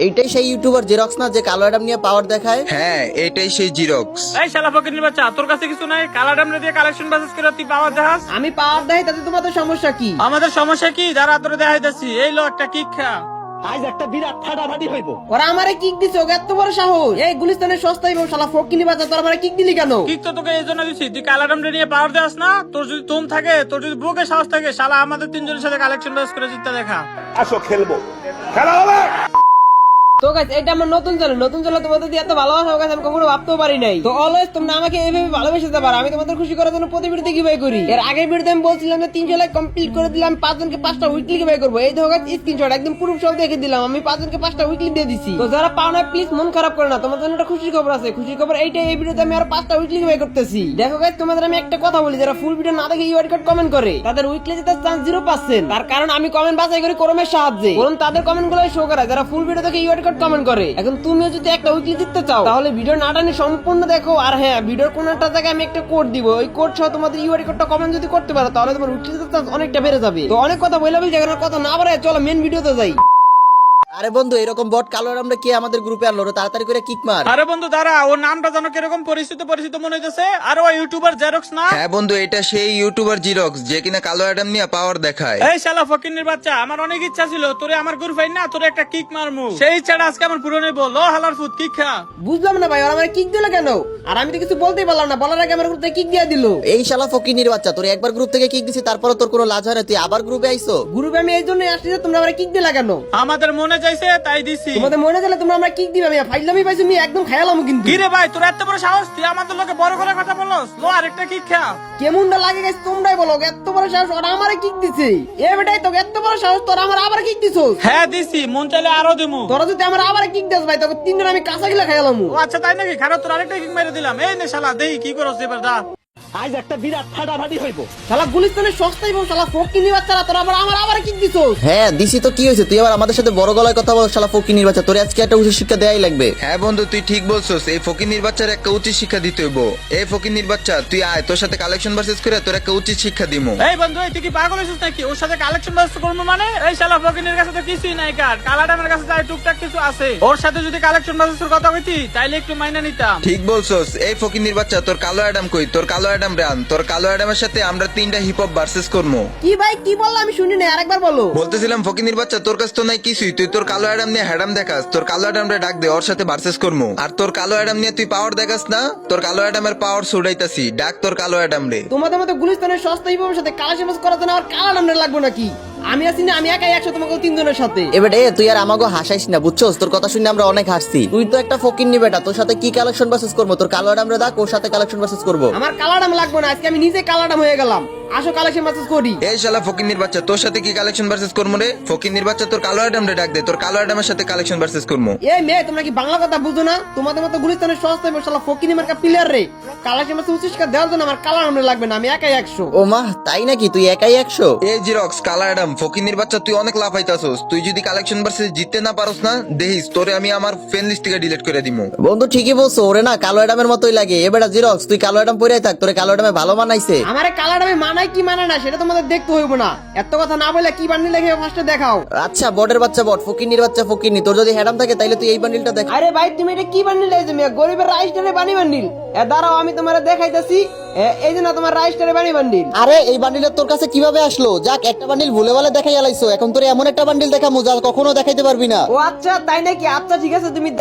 এইটাই সেই YouTuber xerox না যে কালো অ্যাডাম নিয়ে পাওয়ার দেখায়? হ্যাঁ, এটাই সেই জিরক্স। এই শালা ফকির বাচ্চা, তোর কাছে কিছু নাই? কালার আমরা দিয়ে কালেকশন বাসেস করে তুই পাওয়ার দেখাস? আমি পাওয়ার দেয় তাতে তোমাদের সমস্যা কি? আমাদের সমস্যা কি? যারা তোরে দেখাইতেছি এই লো একটা কিক খা। আজ একটা বিরাট ফাটাফাটি হইব। ওরা আমারে কিক দিছে, ওকে এত বড় সাহস! এই গুলিস্তানের সস্তা এবং শালা ফকিনি বাচ্চা, তোর আমারে কিক দিলি কেন? কিক তো তোকে এই জন্য দিছি, তুই কালার আমরা নিয়ে পাওয়ার দেখাস না? তোর যদি তুম থাকে, তোর যদি বুকে সাহস থাকে, শালা আমাদের তিনজনের সাথে কালেকশন বাসেস করে জিততে দেখা। আসো খেলবো, খেলা হবে। তো গাইস, এটা আমার নতুন চ্যানেল তোমাদের দিয়ে এত ভালোবাসা গাইস আমি কখনো ভাবতেও পারি নাই। তো অলওয়েজ তোমরা আমাকে এইভাবে ভালোবেসে দিতে পারো, আমি তোমাদের খুশি করার জন্য প্রতি ভিডিওতে গিভঅ্যাওয়ে করি। এর আগের ভিডিওতে আমি বলছিলাম যে 300 লাইক কমপ্লিট করে দিলাম, 5 জনকে 5টা উইকলি গিভঅ্যাওয়ে করব। এই দেখো গাইস, স্ক্রিনশট একদম প্রুফ সহ দেখে দিলাম, আমি 5 জনকে 5টা উইকলি দিয়ে দিছি। তো যারা পাও না প্লিজ মন খারাপ করে না, তোমাদের জন্য একটা খুশির খবর আছে। খুশির খবর এইটাই, এই ভিডিওতে আমি আরো 5টা উইকলি গিভঅ্যাওয়ে করতেছি। দেখো গাইস, তোমাদের আমি একটা কথা বলি, যারা ফুল ভিডিও না দেখে ইউআইডি কোড কমেন্ট করে তাদের উইকলি জেতার চান্স 0%। তার কারণ আমি কমেন্ট বাছাই করি ক্রমের সাহায্যে, কারণ তাদের কমেন্ট গুলো শো করায় যারা ফুল ভিডিও দেখে ইউআইডি কোড কমেন্ট করে। এখন তুমিও যদি একটা উইকলি জিততে চাও তাহলে ভিডিও না টানে সম্পূর্ণ দেখো। আর হ্যাঁ, ভিডিওর কোন একটা জায়গায় আমি একটা কোড দিব, ওই কোড সহ তোমাদের ইউআইডি কোডটা কমেন্ট যদি করতে পারো তাহলে তোমার উইকলি জেতার চান্স অনেকটা বেড়ে যাবে। তো অনেক কথা বলে যেখানে কথা না বাড়ায় চলো মেন ভিডিওতে যাই। আরে বন্ধু, এরকম বট কালো অ্যাডামরা কি আমাদের গ্রুপে আনলো রে? তাড়াতাড়ি করে কিক মার। আরে বন্ধু দাঁড়া, ওর নামটা জানো কিরকম পরিচিত মনে হইতেছে? আর ওই ইউটিউবার জেরক্স না? হ্যাঁ বন্ধু, এটা সেই ইউটিউবার জিরক্স যে কিনা কালো অ্যাডাম নিয়ে পাওয়ার দেখায়। এই শালা ফকিন্নির বাচ্চা, আমার অনেক ইচ্ছা ছিল তোরে আমার গ্রুপ না তোরে একটা কিক মারমু। সেই ইচ্ছাটা আজকে আমার পূরণ হইব। লো হালার ফুট কিক খা। বুঝলাম না ভাই, ওরা আমার কিক দিল কেন? আর আমি তো কিছু বলতেই পারলাম না, বলার আগে আমার গ্রুপে কিক দিয়ে দিল। এই শালা ফকিনির বাচ্চা, তোর একবার গ্রুপ থেকে কিক দিছি, তারপরে তোর কোনো লাজ হয় না? তুই আবার গ্রুপে আইছো? গ্রুপে আমি এই জন্য আসছি যে তোমরা আমার কিক দিলা কেন? আমাদের মনে চাইছে তাই দিছি। তোমাদের মনে চলে তোমরা আমরা কিক দিবে, আমি ফাইলামি পাইছি, আমি একদম খায়ালাম কিন্তু। কি রে ভাই, তোর এত বড় সাহস? তুই আমাদের লোকে বড় করে কথা বলস? লো আরেকটা কিক খা। কেমনটা লাগে গাইস তোমরাই বলো, এত বড় সাহস ওরা আমারে কিক দিছে। এ বেটাই তো এত বড় সাহস, তোরা আমার আবার কিক দিছস? হ্যাঁ দিছি, মন চাইলে আরো দিমু। তোরা যদি আমার আবার কিক দিস ভাই, তোকে তিনজন আমি কাঁচা গিলা খায়ালাম। ও আচ্ছা তাই নাকি? খারাপ, তোর আরেকটা কিক মেরে দিলাম। এই নে শালা, দেখি কি করছ এবার। দা আজ একটা বিরাট ফাটাফাটি হইব। শালা গুলিস্তানের সস্তাই বল, শালা ফকিনি বাচ্চারা তোরা আমার আবার কিক দিছস। হ্যাঁ দিছি তো, কি হয়েছে? তুই আবার আমাদের সাথে বড় গলায় কথা বল শালা ফকিনির বাচ্চা। তোর আজকে একটা উচিত শিক্ষা দেয়াই লাগবে। হ্যাঁ বন্ধু, তুই ঠিক বলছস। এই ফকিন্নির বাচ্চার একটা উচিত শিক্ষা দিতে হইব। এই ফকিন্নির বাচ্চা, তুই আয়, তোর সাথে কালেকশন ভার্সেস করে তোর একটা উচিত শিক্ষা দিমু। এই বন্ধু, তুই কি পাগল হইছিস নাকি? ওর সাথে কালেকশন ব্যস্ত করবো মানে? এই শালা ফকিনের কাছে তো কিছুই নাই। কার কালাডামের কাছে যাই টুকটাক কিছু আছে। ওর সাথে যদি কালেকশন ব্যস্তের কথা কইতি তাইলে একটু মাইনা নিতাম। ঠিক বলছস। এই ফকিন্নির বাচ্চা, তোর কালো অ্যাডাম কই? তোর কালো অ্যাডাম রান। তোর কালো অ্যাডামের সাথে আমরা 3টা হিপ হপ ভার্সেস করবো। কি ভাই কি বললা আমি শুনি না, আরেকবার বলো। বলতেছিলাম ফকিন্নির বাচ্চা, তোর কাছে তো নাই কিছুই, তুই তোর কালো অ্যাডাম নিয়ে হ্যাডাম দেখাস। তোর কালো অ্যাডাম রে ডাক দে, ওর সাথে ভার্সেস করবো। আর তোর কালো অ্যাডাম নিয়ে তুই পাওয়ার দেখাস না? তোর কালো অ্যাডামের পাওয়ার ছুড়াইতাছি, ডাক তোর কালো অ্যাডাম রে। তোমাদের মতো গুলিস্তানের সস্তা হিপের সাথে কালেকশন করার জন্য আমার কালা নামটা লাগবে নাকি? আমি আছি না, আমি একাই 100 তোমাকে 3 জনের সাথে। এবার তুই আর আমাকে হাসাইস না, বুঝছস? তোর কথা শুনে আমরা অনেক হাসছি। তুই তো একটা ফকিন্নি বেটা, তোর সাথে কি কালেকশন ভার্সেস করবো? তোর কালো অ্যাডামরে ডাক, ওর সাথে কালেকশন ভার্সেস করবো। আমার কালাডাম লাগবে না, আজকে আমি নিজে কালাডাম হয়ে গেলাম। আসো কালেকশন ভার্সেস করি। এই শালা ফকিন্নির বাচ্চা, তোর সাথে কি কালেকশন ভার্সেস করবো রে? ফকিন্নির বাচ্চা, তোর কালো অ্যাডাম রে ডাক দে, তোর কালো অ্যাডামের সাথে কালেকশন ভার্সেস করবো। এই মেয়ে, তোমরা কি বাংলা কথা বুঝো না? তোমাদের মতো গুলিস্তানের সস্তা হিপের শালা ফকিনি মার্কা প্লেয়ার রে কালেকশন ভার্সেস উচিষ্কার দেওয়ার জন্য আমার কালাডাম লাগবে না, আমি একাই 100। ও মা, তাই নাকি? তুই একাই 100? এই জিরক্স, কালো অ্যাডাম, ফকিন্নির বাচ্চা, তুই অনেক লাফাইতাছস। তুই যদি কালেকশন ভার্সেস জিততে না পারস না, দেখিস তোরে আমি আমার ফ্রেন্ড লিস্ট থেকে ডিলিট করে দিমু। বন্ধু ঠিকই বলছো, ওরে না কালো অ্যাডামের মতোই লাগে। এ বেটা জিরক্স, তুই কালো অ্যাডাম পরেই থাক, তোরে কালো অ্যাডামে ভালো মানাইছে। আমারে কালাডামে মানায় কি মানে না সেটা তোমাদের দেখতে হইব না। এত কথা না বলে কি বান্ডিল দেখে ফার্স্টে দেখাও। আচ্ছা বটের বাচ্চা বট, ফকিন্নির বাচ্চা ফকিন্নি, তোর যদি হ্যাডাম থাকে তাইলে তুই এই বান্ডিলটা দেখ। আরে ভাই তুমি এটা কি বান্ডিল লাইছো মিয়া? গরিবের রাইস্টারে বানি বান্ডিল। দাঁড়াও আমি তোমারে দেখাইতাছি। এই যে না তোমার রাইস্টারে বানি বান্ডিল। আরে এই বান্ডিলটা তোর কাছে কিভাবে আসলো? যাক, একটা বান্ডিল ভুলে ভালে দেখাই আলাইছো। এখন তোর এমন একটা বান্ডিল দেখামু যা কখনো দেখাইতে পারবি না। ও আচ্ছা তাই নাকি? আচ্ছা ঠিক আছে, তুমি